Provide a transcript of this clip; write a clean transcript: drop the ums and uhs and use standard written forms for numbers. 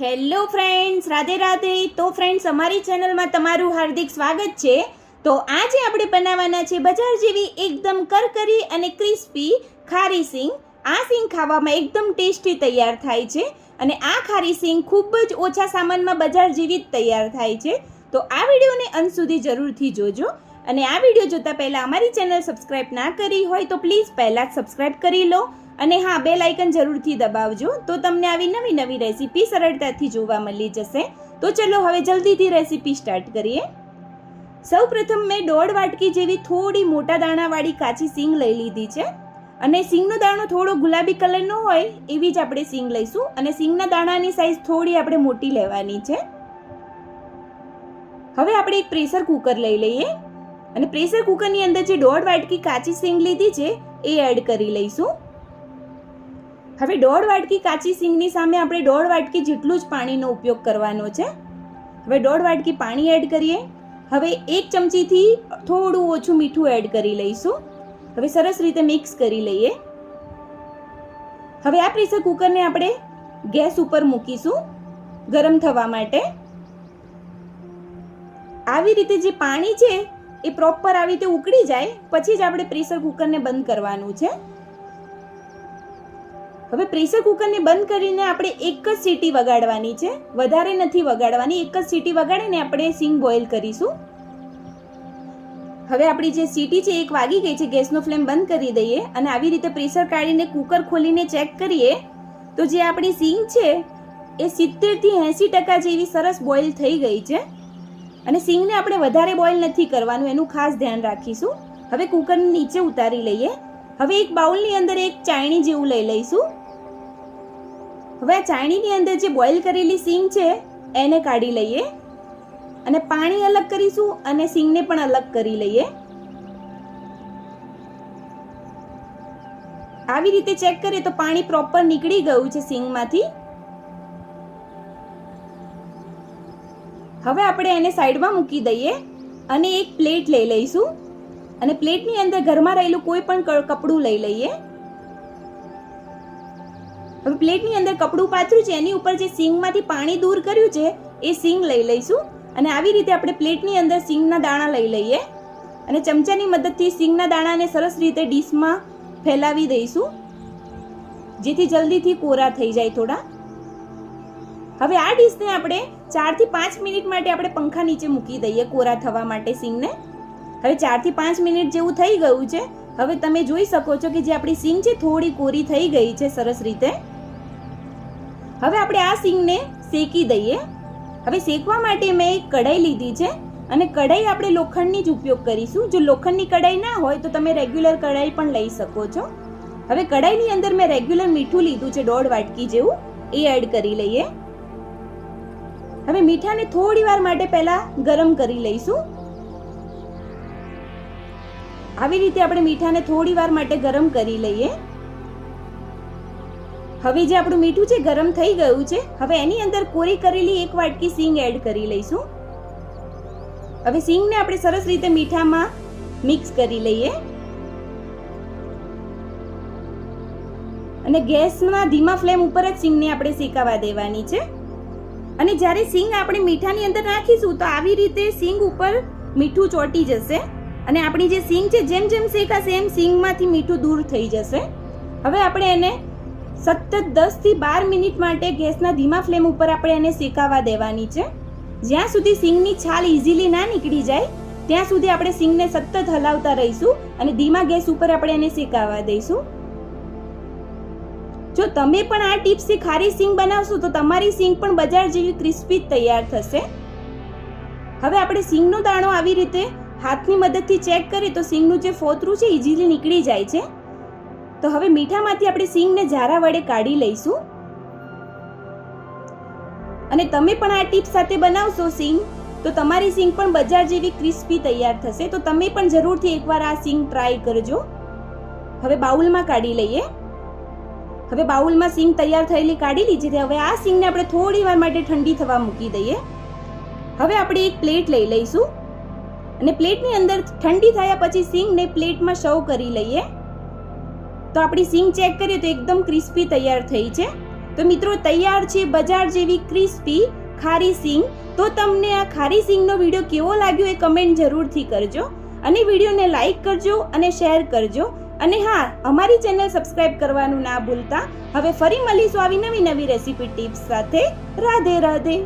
Hello friends, Radhe Radhe. તો friends, અમારી ચેનલમાં તમારું હાર્દિક સ્વાગત છે. તો આજે આપણે બનાવવાના છે બજાર જેવી એકદમ કરકરી અને ક્રિસ્પી ખારી સિંગ. આ સિંગ ખાવામાં એકદમ ટેસ્ટી તૈયાર થાય છે અને આ ખારી સિંગ ખૂબ જ ઓછા સામાનમાં બજાર જેવી જ તૈયાર થાય છે. તો આ વિડીયોને અંત સુધી જરૂરથી જોજો અને આ વિડીયો જોતા પહેલાં અમારી ચેનલ સબસ્ક્રાઈબ ના કરી હોય તો પ્લીઝ પહેલાં જ સબસ્ક્રાઈબ કરી લો અને હા, બેલ આઇકન જરૂરથી દબાવજો તો તમને આવી નવી નવી રેસીપી સરળતાથી જોવા મળી જશે. તો ચલો હવે જલ્દીથી રેસીપી સ્ટાર્ટ કરીએ. સૌપ્રથમ મેં 1.5 વાટકી જેવી થોડી મોટા દાણાવાળી કાચી સિંગ લઈ લીધી છે અને સિંગનો દાણો થોડો ગુલાબી કલરનો હોય એવી જ આપણે સિંગ લઈશું અને સિંગના દાણાની સાઈઝ થોડી આપણે મોટી લેવાની છે. હવે આપણે એક પ્રેશર કુકર લઈ લઈએ અને પ્રેશર કુકરની અંદર જે 1.5 વાટકી કાચી સિંગ લીધી છે એ એડ કરી લઈશું. હવે 1.5 વાટકી કાચી સિંગની સામે આપણે 1.5 વાટકી જેટલું જ પાણીનો ઉપયોગ કરવાનો છે. હવે 1.5 વાટકી પાણી એડ કરીએ. હવે 1 ચમચીથી થોડું ઓછું મીઠું એડ કરી લઈશું. હવે સરસ રીતે મિક્સ કરી લઈએ. હવે આ પ્રેશર કુકરને આપણે ગેસ ઉપર મૂકીશું ગરમ થવા માટે. આવી રીતે જે પાણી છે એ પ્રોપર આવી રીતે ઉકળી જાય પછી જ આપણે પ્રેશર કુકરને બંધ કરવાનું છે. હવે પ્રેશર કુકરને બંધ કરીને આપણે એક જ સીટી વગાડવાની છે, વધારે નથી વગાડવાની. એક જ સીટી વગાડીને આપણે સિંગ બોઇલ કરીશું. હવે આપણી જે સીટી છે એક વાગી ગઈ છે. ગેસનો ફ્લેમ બંધ કરી દઈએ અને આવી રીતે પ્રેશર કાઢીને કુકર ખોલીને ચેક કરીએ તો જે આપણી સિંગ છે એ 70 થી 80% જેવી સરસ બોઇલ થઈ ગઈ છે અને સિંગને આપણે વધારે બોઇલ નથી કરવાનું, એનું ખાસ ધ્યાન રાખીશું. હવે કુકરને નીચે ઉતારી લઈએ. હવે એક બાઉલની અંદર એક ચાયણી જેવું લઈ લઈશું. હવે આ ચાયણીની અંદર જે બોઇલ કરેલી સિંગ છે એને કાઢી લઈએ અને પાણી અલગ કરીશું અને સિંગને પણ અલગ કરી લઈએ. આવી રીતે ચેક કરીએ તો પાણી પ્રોપર નીકળી ગયું છે સિંગમાંથી. હવે આપણે એને સાઈડમાં મૂકી દઈએ અને એક પ્લેટ લઈ લઈશું અને પ્લેટની અંદર ઘરમાં રહેલું કોઈ પણ કપડું લઈ લઈએ. હવે પ્લેટની અંદર કપડું પાથર્યું છે એની ઉપર જે સિંગમાંથી પાણી દૂર કર્યું છે એ સિંગ લઈ લઈશું અને આવી રીતે આપણે પ્લેટની અંદર સિંગના દાણા લઈ લઈએ અને ચમચાની મદદથી સિંગના દાણાને સરસ રીતે ડીશમાં ફેલાવી દઈશું જેથી જલ્દીથી કોરા થઈ જાય થોડા. હવે આ ડીશને આપણે 4 થી 5 મિનિટ માટે આપણે પંખા નીચે મૂકી દઈએ કોરા થવા માટે સિંગને. હવે 4 થી 5 મિનિટ જેવું થઈ ગયું છે. હવે તમે જોઈ શકો છો કે જે આપણી સિંગ છે થોડી કોરી થઈ ગઈ છે સરસ રીતે. હવે આપણે આ સિંગને શેકી દઈએ. હવે શેકવા માટે મેં એક કઢાઈ લીધી છે અને કઢાઈ આપણે લોખંડની જ ઉપયોગ કરીશું. જો લોખંડની કઢાઈ ના હોય તો તમે રેગ્યુલર કઢાઈ પણ લઈ શકો છો. હવે કઢાઈની અંદર મેં રેગ્યુલર મીઠું લીધું છે 1.5 વાટકી જેવું, એ એડ કરી લઈએ. હવે મીઠાને થોડી વાર માટે પહેલા ગરમ કરી લઈશું. આવી રીતે આપણે મીઠાને થોડી વાર માટે ગરમ કરી લઈએ. હવે જે આપણું મીઠું છે ગરમ થઈ ગયું છે. હવે એની અંદર કોરી કરેલી 1 વાટકી સિંગ એડ કરી લઈશું. હવે સિંગને આપણે સરસ રીતે મીઠામાં મિક્સ કરી લઈએ અને ગેસના ધીમા ફ્લેમ ઉપર જ સિંગને આપણે શેકાવા દેવાની છે. અને જ્યારે સિંગ આપણે મીઠાની અંદર નાખીશું તો આવી રીતે સિંગ ઉપર મીઠું ચોંટી જશે અને આપણી જે સિંગ છે જેમ જેમ શેકાશે એમ સિંગમાંથી મીઠું દૂર થઈ જશે. હવે આપણે એને સતત 10 થી 12 મિનિટ માટે ગેસના ધીમા ફ્લેમ ઉપર આપણે એને શેકાવા દેવાની છે. જ્યાં સુધી સિંગની છાલ ઇઝીલી ના નીકળી જાય ત્યાં સુધી આપણે સિંગને સતત હલાવતા રહીશું અને ધીમા ગેસ ઉપર આપણે એને શેકાવા દઈશું. જો તમે પણ આ ટિપ્સથી ખારી સિંગ બનાવશો તો તમારી સિંગ પણ બજાર જેવી ક્રિસ્પી તૈયાર થશે. હવે આપણે સિંગનો દાણો આવી રીતે હાથની મદદથી ચેક કરીએ તો સિંગનું જે ફોતરું છે ઇઝીલી નીકળી જાય છે. તો હવે મીઠામાંથી આપણે સિંગને ઝારા વડે કાઢી લઈશું અને તમે પણ આ ટીપ સાથે બનાવશો સિંગ તો તમારી સિંગ પણ બજાર જેવી ક્રિસ્પી તૈયાર થશે. તો તમે પણ જરૂરથી એકવાર આ સિંગ ટ્રાય કરજો. હવે બાઉલમાં કાઢી લઈએ. હવે બાઉલમાં સિંગ તૈયાર થયેલી કાઢી લીધી છે. હવે આ સિંગને આપણે થોડી વાર માટે ઠંડી થવા મૂકી દઈએ. હવે આપણે એક પ્લેટ લઈ લઈશું અને પ્લેટની અંદર ઠંડી થયા પછી સિંગને પ્લેટમાં સર્વ કરી લઈએ. તો આપણી સિંગ ચેક કરીએ તો એકદમ ક્રિસ્પી તૈયાર થઈ છે. તો તો મિત્રો તૈયાર છે બજાર જેવી ક્રિસ્પી ખારી સિંગ. તો તમને આ ખારી સિંગનો વિડીયો કેવો લાગ્યો એ કમેન્ટ જરૂરથી કરજો, અને વિડીયોને લાઈક કરજો અને શેર કરજો. અને હા, અમારી ચેનલ સબસ્ક્રાઇબ કરવાનું ના ભૂલતા. હવે ફરી મળીશું આવી નવી રેસીપી ટિપ્સ સાથે. રાધે રાધે.